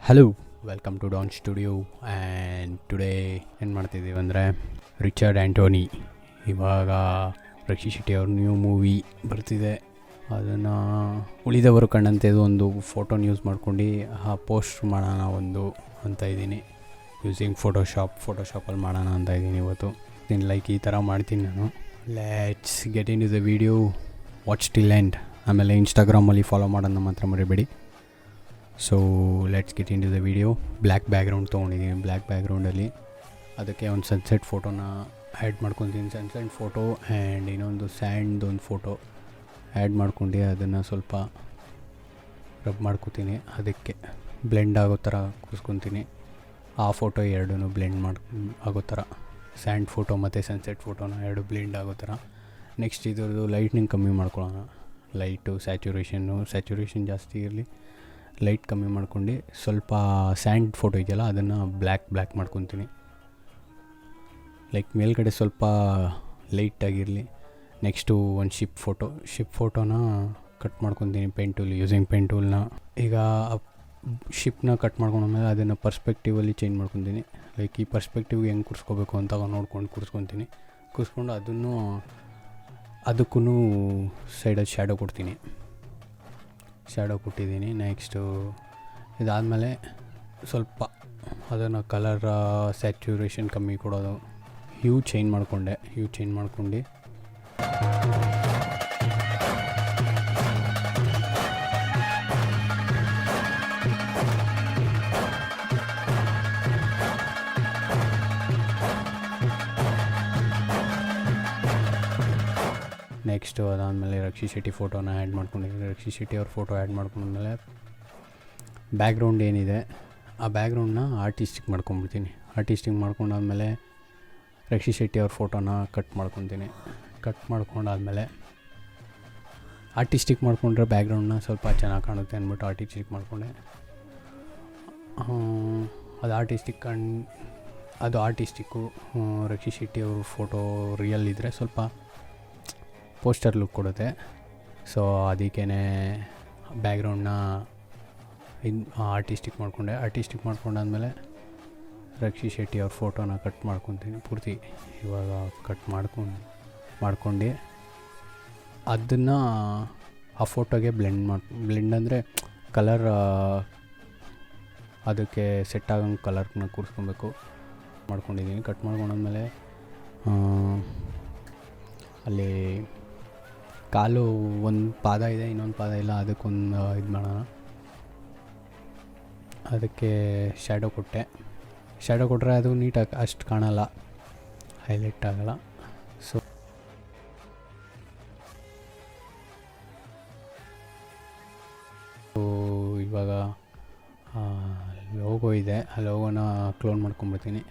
Hello, welcome to Dawn Studio. And today ಏನು ಮಾಡ್ತಿದ್ದೀವಿ ಅಂದರೆ ರಿಚರ್ಡ್ ಆ್ಯಂಟೋನಿ ಇವಾಗ ರಕ್ಷಿತ್ ಶೆಟ್ಟಿ ಅವ್ರ ನ್ಯೂ ಮೂವಿ ಬರ್ತಿದೆ. ಅದನ್ನು ಉಳಿದವರು ಕಂಡಂತೆ ಒಂದು ಫೋಟೋನ ಯೂಸ್ ಮಾಡ್ಕೊಂಡು ಪೋಸ್ಟ್ ಮಾಡೋಣ ಒಂದು ಅಂತ ಇದ್ದೀನಿ. ಯೂಸಿಂಗ್ ಫೋಟೋಶಾಪಲ್ಲಿ ಮಾಡೋಣ ಅಂತ ಇದ್ದೀನಿ ಇವತ್ತು. ಲೈಕ್ ಈ ಥರ ಮಾಡ್ತೀನಿ ನಾನು. Let's get into the video, watch till end. ಆಮೇಲೆ ಇನ್ಸ್ಟಾಗ್ರಾಮಲ್ಲಿ ಫಾಲೋ ಮಾಡೋದನ್ನ ಮಾತ್ರ ಮರಿಬೇಡಿ. So let's get into the video. Black background ತೊಗೊಂಡಿದ್ದೀನಿ. ಬ್ಲ್ಯಾಕ್ ಬ್ಯಾಕ್ಗ್ರೌಂಡಲ್ಲಿ ಅದಕ್ಕೆ ಒಂದು ಸನ್ಸೆಟ್ ಫೋಟೋನ ಆ್ಯಡ್ ಮಾಡ್ಕೊತೀನಿ. ಸನ್ಸೆಟ್ ಫೋಟೋ ಆ್ಯಂಡ್ ಇನ್ನೊಂದು ಸ್ಯಾಂಡ್ ಒಂದು ಫೋಟೋ ಆ್ಯಡ್ ಮಾಡ್ಕೊಂಡು ಅದನ್ನು ಸ್ವಲ್ಪ ರಬ್ ಮಾಡ್ಕೊತೀನಿ. ಅದಕ್ಕೆ ಬ್ಲೆಂಡ್ ಆಗೋ ಥರ ಕೂರಿಸ್ಕೊತೀನಿ. ಆ ಫೋಟೋ ಎರಡೂ ಬ್ಲೆಂಡ್ ಆಗೋ ಥರ, ಸ್ಯಾಂಡ್ ಫೋಟೋ ಮತ್ತು ಸನ್ಸೆಟ್ ಫೋಟೋನ ಎರಡು ಬ್ಲೆಂಡ್ ಆಗೋ ಥರ. ನೆಕ್ಸ್ಟ್ ಇದ್ರದ್ದು ಲೈಟ್ನಿಂಗ್ ಕಮ್ಮಿ ಮಾಡ್ಕೊಳ್ಳೋಣ. ಲೈಟು ಸ್ಯಾಚುರೇಷನ್ ಜಾಸ್ತಿ ಇರಲಿ, ಲೈಟ್ ಕಮ್ಮಿ ಮಾಡ್ಕೊಂಡು ಸ್ವಲ್ಪ ಸ್ಯಾಂಡ್ ಫೋಟೋ ಇದೆಯಲ್ಲ ಅದನ್ನು ಬ್ಲ್ಯಾಕ್ ಮಾಡ್ಕೊತೀನಿ. ಲೈಕ್ ಮೇಲ್ಗಡೆ ಸ್ವಲ್ಪ ಲೈಟಾಗಿರಲಿ. ನೆಕ್ಸ್ಟು ಒಂದು ಶಿಪ್ ಫೋಟೋನ ಕಟ್ ಮಾಡ್ಕೊತೀನಿ ಯೂಸಿಂಗ್ ಪೆನ್ ಟೂಲ್ನ. ಈಗ ಶಿಪ್ನ ಕಟ್ ಮಾಡ್ಕೊಂಡ್ಮೇಲೆ ಅದನ್ನು ಪರ್ಸ್ಪೆಕ್ಟಿವಲ್ಲಿ ಚೇಂಜ್ ಮಾಡ್ಕೊತೀನಿ. ಲೈಕ್ ಈ ಪರ್ಸ್ಪೆಕ್ಟಿವ್ಗೆ ಹೆಂಗೆ ಕೂರಿಸ್ಕೋಬೇಕು ಅಂತ ನೋಡ್ಕೊಂಡು ಕೂರಿಸ್ಕೊಂಡು ಅದಕ್ಕೂ ಸೈಡಲ್ಲಿ ಶ್ಯಾಡೋ ಕೊಟ್ಟಿದ್ದೀನಿ. ನೆಕ್ಸ್ಟು ಇದಾದಮೇಲೆ ಸ್ವಲ್ಪ ಅದನ್ನು ಕಲರ್ ಸ್ಯಾಚುರೇಷನ್ ಕಮ್ಮಿ ಕೊಡೋದು. ಹ್ಯೂ ಚೇಂಜ್ ಮಾಡ್ಕೊಂಡು ನೆಕ್ಸ್ಟು ಅದಾದಮೇಲೆ ರಕ್ಷಿತ್ ಶೆಟ್ಟಿ ಫೋಟೋನ ಆ್ಯಡ್ ಮಾಡ್ಕೊಂಡಿದ್ದೀನಿ. ರಕ್ಷಿತ್ ಶೆಟ್ಟಿ ಅವ್ರ ಫೋಟೋ ಆ್ಯಡ್ ಮಾಡ್ಕೊಂಡ್ಮೇಲೆ ಬ್ಯಾಕ್ಗ್ರೌಂಡ್ ಏನಿದೆ ಆ ಬ್ಯಾಕ್ಗ್ರೌಂಡನ್ನ ಆರ್ಟಿಸ್ಟಿಕ್ ಮಾಡ್ಕೊಂಡಾದ್ಮೇಲೆ ರಕ್ಷಿತ್ ಶೆಟ್ಟಿ ಅವ್ರ ಫೋಟೋನ ಕಟ್ ಮಾಡ್ಕೊಂಡಾದ್ಮೇಲೆ ಆರ್ಟಿಸ್ಟಿಕ್ ಮಾಡ್ಕೊಂಡ್ರೆ ಬ್ಯಾಕ್ಗ್ರೌಂಡನ್ನ ಸ್ವಲ್ಪ ಚೆನ್ನಾಗಿ ಕಾಣುತ್ತೆ ಅಂದ್ಬಿಟ್ಟು ಆರ್ಟಿಸ್ಟಿಕ್ ಮಾಡಿಕೊಂಡೆ. ಅದು ಆರ್ಟಿಸ್ಟಿಕ್ಕು ರಕ್ಷಿತ್ ಶೆಟ್ಟಿ ಅವ್ರ ಫೋಟೋ ರಿಯಲ್ ಇದ್ದರೆ ಸ್ವಲ್ಪ ಪೋಸ್ಟರ್ ಲುಕ್ ಕೊಡುತ್ತೆ. ಸೊ ಅದಕ್ಕೇ ಬ್ಯಾಕ್ಗ್ರೌಂಡನ್ನ ಆರ್ಟಿಸ್ಟಿಕ್ ಮಾಡ್ಕೊಂಡಾದ್ಮೇಲೆ ರಕ್ಷಿತ್ ಶೆಟ್ಟಿ ಅವ್ರ ಫೋಟೋನ ಕಟ್ ಮಾಡ್ಕೊತೀನಿ ಪೂರ್ತಿ. ಇವಾಗ ಕಟ್ ಮಾಡ್ಕೊಂಡು ಅದನ್ನು ಆ ಫೋಟೋಗೆ ಬ್ಲೆಂಡ್ ಅಂದರೆ ಕಲರ್ ಅದಕ್ಕೆ ಸೆಟ್ ಆಗಂಗೆ ಕಲರ್ನ ಕೂರಿಸ್ಕೊಬೇಕು. ಮಾಡ್ಕೊಂಡಿದ್ದೀನಿ. ಕಟ್ ಮಾಡ್ಕೊಂಡಾದ್ಮೇಲೆ ಅಲ್ಲಿ ಕಾಲು ಒಂದು ಪಾದ ಇದೆ, ಇನ್ನೊಂದು ಪಾದ ಇಲ್ಲ, ಅದಕ್ಕೊಂದು ಇದು ಮಾಡೋಣ. ಅದಕ್ಕೆ ಶ್ಯಾಡೋ ಕೊಟ್ಟರೆ ಅದು ನೀಟಾಗಿ ಅಷ್ಟು ಕಾಣಲ್ಲ, ಹೈಲೈಟ್ ಆಗಲ್ಲ. ಸೊ ಇವಾಗ ಲೋಗೋ ಇದೆ, ಆ ಲೋಗೋನ ಕ್ಲೋನ್ ಮಾಡ್ಕೊಂಡ್ಬಿಡ್ತೀನಿ.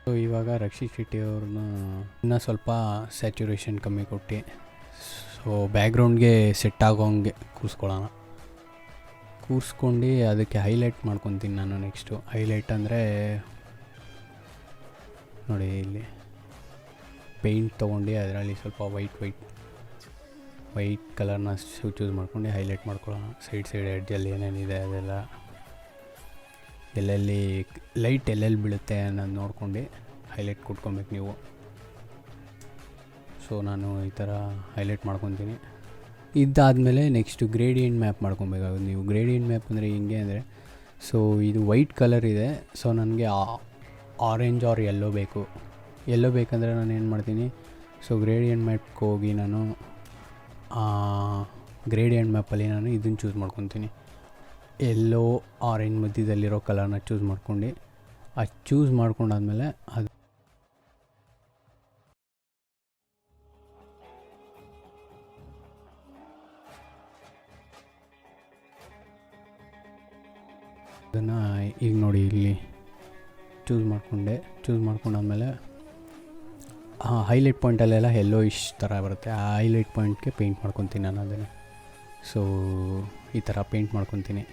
ಸೊ ಇವಾಗ ರಕ್ಷಿತ್ ಶೆಟ್ಟಿ ಅವ್ರನ್ನ ಇನ್ನೂ ಸ್ವಲ್ಪ ಸ್ಯಾಚುರೇಷನ್ ಕಮ್ಮಿ ಕೊಟ್ಟು ಸೊ ಬ್ಯಾಕ್ಗ್ರೌಂಡ್ಗೆ ಸೆಟ್ ಆಗೋಂಗೆ ಕೂರಿಸ್ಕೊಂಡು ಅದಕ್ಕೆ ಹೈಲೈಟ್ ಮಾಡ್ಕೊತೀನಿ ನಾನು. ನೆಕ್ಸ್ಟು ಹೈಲೈಟ್ ಅಂದರೆ ನೋಡಿ, ಇಲ್ಲಿ ಪೇಂಟ್ ತೊಗೊಂಡು ಅದರಲ್ಲಿ ಸ್ವಲ್ಪ ವೈಟ್ ಕಲರ್ನ ಚೂಸ್ ಮಾಡ್ಕೊಂಡು ಹೈಲೈಟ್ ಮಾಡ್ಕೊಳ್ಳೋಣ. ಸೈಡ್ ಎಡ್ಜಲ್ಲಿ ಏನೇನಿದೆ ಅದೆಲ್ಲ, ಎಲ್ಲೆಲ್ಲಿ ಲೈಟ್ ಎಲ್ಲೆಲ್ಲಿ ಬೀಳುತ್ತೆ ಅನ್ನೋದು ನೋಡ್ಕೊಂಡು ಹೈಲೈಟ್ ಕೊಟ್ಕೊಬೇಕು ನೀವು. ಸೊ ನಾನು ಈ ಥರ ಹೈಲೈಟ್ ಮಾಡ್ಕೊತೀನಿ. ಇದಾದಮೇಲೆ ನೆಕ್ಸ್ಟು ಗ್ರೇಡಿಯಂಟ್ ಮ್ಯಾಪ್ ಮಾಡ್ಕೊಬೇಕಾಗುತ್ತೆ. ನೀವು ಗ್ರೇಡಿಯಂಟ್ ಮ್ಯಾಪ್ ಅಂದರೆ ಹಿಂಗೆ ಅಂದರೆ, ಸೊ ಇದು ವೈಟ್ ಕಲರ್ ಇದೆ, ಸೊ ನನಗೆ ಆರೆಂಜ್ ಆರ್ ಯೆಲ್ಲೋ ಬೇಕಂದರೆ ನಾನು ಏನು ಮಾಡ್ತೀನಿ, ಸೊ ಗ್ರೇಡಿಯಂಟ್ ಮ್ಯಾಪ್ಗೆ ಹೋಗಿ ನಾನು ಗ್ರೇಡಿಯಂಟ್ ಮ್ಯಾಪಲ್ಲಿ ನಾನು ಇದನ್ನು ಚೂಸ್ ಮಾಡ್ಕೊತೀನಿ. ಎಲ್ಲೋ ಆರೆಂಜ್ ಮಧ್ಯದಲ್ಲಿರೋ ಕಲರ್ನ ಚೂಸ್ ಮಾಡ್ಕೊಂಡಾದ್ಮೇಲೆ ಅದನ್ನು ಈಗ ನೋಡಿ ಇಲ್ಲಿ ಚೂಸ್ ಮಾಡ್ಕೊಂಡಾದ್ಮೇಲೆ ಹೈಲೈಟ್ ಪಾಯಿಂಟಲ್ಲೆಲ್ಲ ಎಲ್ಲೋ ಥರ ಬರುತ್ತೆ. ಆ ಹೈಲೈಟ್ ಪಾಯಿಂಟ್ಗೆ ಪೇಂಟ್ ಮಾಡ್ಕೊತೀನಿ ನಾನು ಅದನ್ನು. ಸೊ ಈ ಥರ ಪೇಂಟ್ ಮಾಡ್ಕೊತೀನಿ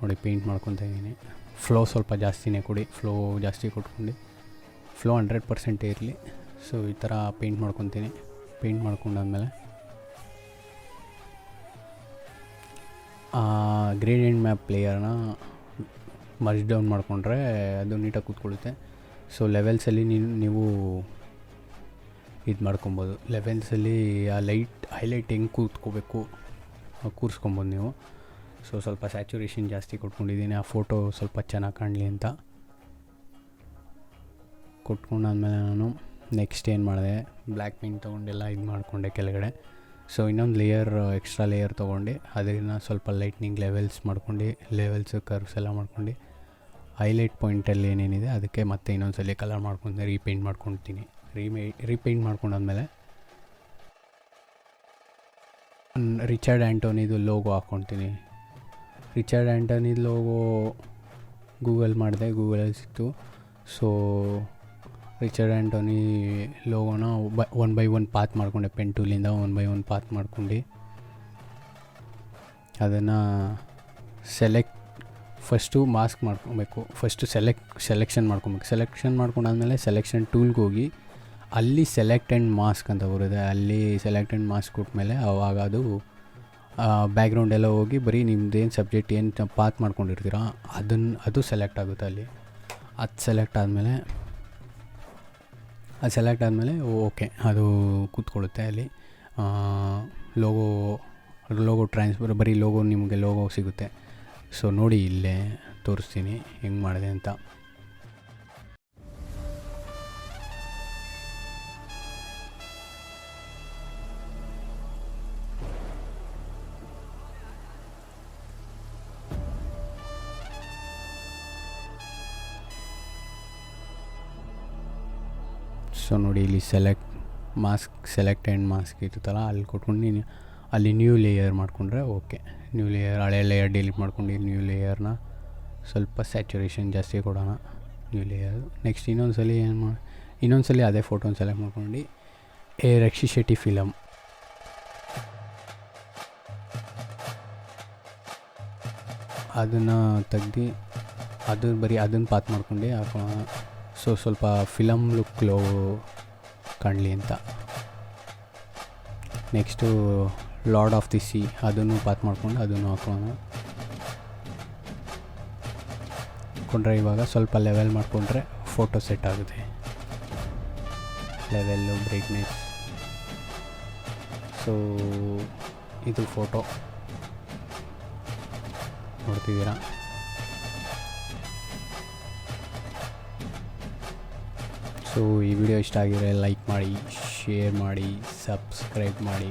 ನೋಡಿ. ಪೇಂಟ್ ಮಾಡ್ಕೊತಾ ಇದ್ದೀನಿ. ಫ್ಲೋ ಸ್ವಲ್ಪ ಜಾಸ್ತಿನೇ ಕೊಡಿ. ಜಾಸ್ತಿ ಕೊಟ್ಕೊಂಡು 100% ಇರಲಿ. ಸೊ ಈ ಥರ ಪೇಂಟ್ ಮಾಡ್ಕೊತೀನಿ. ಪೇಂಟ್ ಮಾಡ್ಕೊಂಡಾದ್ಮೇಲೆ ಗ್ರೇಡಿಯಂಟ್ ಮ್ಯಾಪ್ ಲೇಯರ್ನ ಮರ್ಜ್ ಡೌನ್ ಮಾಡಿಕೊಂಡ್ರೆ ಅದು ನೀಟಾಗಿ ಕೂತ್ಕೊಳ್ಳುತ್ತೆ. ಸೊ ಲೆವೆಲ್ಸಲ್ಲಿ ನೀವು ಇದು ಮಾಡ್ಕೊಬೋದು. ಲೆವೆಲ್ಸಲ್ಲಿ ಆ ಹೈಲೈಟ್ ಹೆಂಗೆ ಕೂತ್ಕೋಬೇಕು ಕೂರಿಸ್ಕೊಬೋದು ನೀವು. ಸೊ ಸ್ವಲ್ಪ ಸ್ಯಾಚುರೇಷನ್ ಜಾಸ್ತಿ ಕೊಟ್ಕೊಂಡಿದ್ದೀನಿ, ಆ ಫೋಟೋ ಸ್ವಲ್ಪ ಚೆನ್ನಾಗಿ ಕಾಣಲಿ ಅಂತ. ಕೊಟ್ಕೊಂಡಾದ್ಮೇಲೆ ನಾನು ನೆಕ್ಸ್ಟ್ ಏನು ಮಾಡಿದೆ, ಬ್ಲ್ಯಾಕ್ ಪೇಂಟ್ ತೊಗೊಂಡೆಲ್ಲ ಇದು ಮಾಡಿಕೊಂಡೆ ಕೆಳಗಡೆ. ಸೊ ಇನ್ನೊಂದು ಎಕ್ಸ್ಟ್ರಾ ಲೇಯರ್ ತೊಗೊಂಡು ಅದನ್ನು ಸ್ವಲ್ಪ ಲೈಟ್ನಿಂಗ್ ಲೆವೆಲ್ಸ್ ಕರ್ವ್ಸ್ ಎಲ್ಲ ಮಾಡ್ಕೊಂಡು ಹೈಲೈಟ್ ಪಾಯಿಂಟಲ್ಲಿ ಏನೇನಿದೆ ಅದಕ್ಕೆ ಮತ್ತೆ ಇನ್ನೊಂದ್ಸಲ ಕಲರ್ ಮಾಡ್ಕೊಂಡು ರೀಪೇಂಟ್ ಮಾಡ್ಕೊತೀನಿ. ರೀಪೇಂಟ್ ಮಾಡ್ಕೊಂಡಾದ್ಮೇಲೆ ರಿಚರ್ಡ್ ಆ್ಯಂಟೋನಿದು ಲೋಗೋ ಹಾಕ್ಕೊತೀನಿ. ರಿಚರ್ಡ್ ಆ್ಯಂಟೋನಿದು ಲೋಗೋ ಗೂಗಲ್ ಮಾಡಿದೆ, ಗೂಗಲಲ್ಲಿ ಸಿಕ್ತು. ಸೊ ರಿಚರ್ಡ್ ಆ್ಯಂಟೋನಿ ಲೋಗೋನ 1 ಪಾತ್ ಮಾಡ್ಕೊಂಡೆ, ಪೆನ್ ಟೂಲಿಂದ 1 ಪಾತ್ ಮಾಡ್ಕೊಂಡು ಅದನ್ನು ಫಸ್ಟು ಮಾಸ್ಕ್ ಮಾಡ್ಕೊಬೇಕು. ಸೆಲೆಕ್ಷನ್ ಮಾಡ್ಕೊಂಡಾದ್ಮೇಲೆ ಸೆಲೆಕ್ಷನ್ ಟೂಲ್ಗೆ ಹೋಗಿ ಅಲ್ಲಿ ಸೆಲೆಕ್ಟ್ ಆ್ಯಂಡ್ ಮಾಸ್ಕ್ ಅಂತ ಬರುತ್ತೆ. ಅಲ್ಲಿ ಸೆಲೆಕ್ಟ್ ಆ್ಯಂಡ್ ಮಾಸ್ಕ್ ಕೊಟ್ಮೇಲೆ ಆವಾಗ ಅದು ಬ್ಯಾಕ್ಗ್ರೌಂಡ್ ಎಲ್ಲ ಹೋಗಿ ಬರೀ ನಿಮ್ದೇನು ಸಬ್ಜೆಕ್ಟ್ ಏನು ಪಾತ್ ಮಾಡ್ಕೊಂಡಿರ್ತೀರ ಅದು ಸೆಲೆಕ್ಟ್ ಆಗುತ್ತೆ ಅಲ್ಲಿ. ಅದು ಸೆಲೆಕ್ಟ್ ಆದಮೇಲೆ ಓಕೆ ಅದು ಕೂತ್ಕೊಳ್ಳುತ್ತೆ ಅಲ್ಲಿ. ಲೋಗೋ ಟ್ರಾನ್ಸ್ಫರ್ ಬರೀ ನಿಮಗೆ ಲೋಗೋ ಸಿಗುತ್ತೆ. ಸೊ ನೋಡಿ ಇಲ್ಲೇ ತೋರಿಸ್ತೀನಿ ಹೆಂಗೆ ಮಾಡಿದೆ ಅಂತ. ಸೊ ನೋಡಿ ಇಲ್ಲಿ ಸೆಲೆಕ್ಟ್ ಆ್ಯಂಡ್ ಮಾಸ್ಕ್ ಇರುತ್ತಲ್ಲ ಅಲ್ಲಿ ಕೊಟ್ಕೊಂಡು ಅಲ್ಲಿ ನ್ಯೂ ಲೇಯರ್ ಮಾಡಿಕೊಂಡ್ರೆ ಓಕೆ. ನ್ಯೂ ಲೇಯರ್, ಹಳೆ ಲೇಯರ್ ಡಿಲೀಟ್ ಮಾಡ್ಕೊಂಡು ನ್ಯೂ ಲೇಯರ್ನ ಸ್ವಲ್ಪ ಸ್ಯಾಚುರೇಷನ್ ಜಾಸ್ತಿ ಕೊಡೋಣ. ನ್ಯೂ ಲೇಯರ್ ನೆಕ್ಸ್ಟ್ ಇನ್ನೊಂದ್ಸಲಿ ಅದೇ ಫೋಟೋನ ಸೆಲೆಕ್ಟ್ ಮಾಡ್ಕೊಂಡು ರಕ್ಷಿತ್ ಶೆಟ್ಟಿ ಫಿಲಮ್ ಅದನ್ನು ತೆಗ್ದು ಅದನ್ನು ಪಾತ್ ಮಾಡ್ಕೊಂಡು ಹಾಕೋಣ. ಸೊ ಸ್ವಲ್ಪ ಫಿಲಮ್ ಲುಕ್ ಕಾಣಲಿ ಅಂತ. Next lord of the C ಅದನ್ನು ಪಾತ್ ಮಾಡ್ಕೊಂಡು ಅದನ್ನು ಹಾಕೊಂಡ್ರೆ ಇವಾಗ ಸ್ವಲ್ಪ ಲೆವೆಲ್ ಮಾಡಿಕೊಂಡ್ರೆ ಫೋಟೋ ಸೆಟ್ ಆಗುತ್ತೆ. Level, brightness. ಸೊ ಇದು ಫೋಟೋ ನೋಡ್ತಿದ್ದೀರಾ. ಸೊ ಈ ವಿಡಿಯೋ ಇಷ್ಟ ಆಗಿದ್ರೆ ಲೈಕ್ ಮಾಡಿ, ಶೇರ್ ಮಾಡಿ, ಸಬ್ಸ್ಕ್ರೈಬ್ ಮಾಡಿ.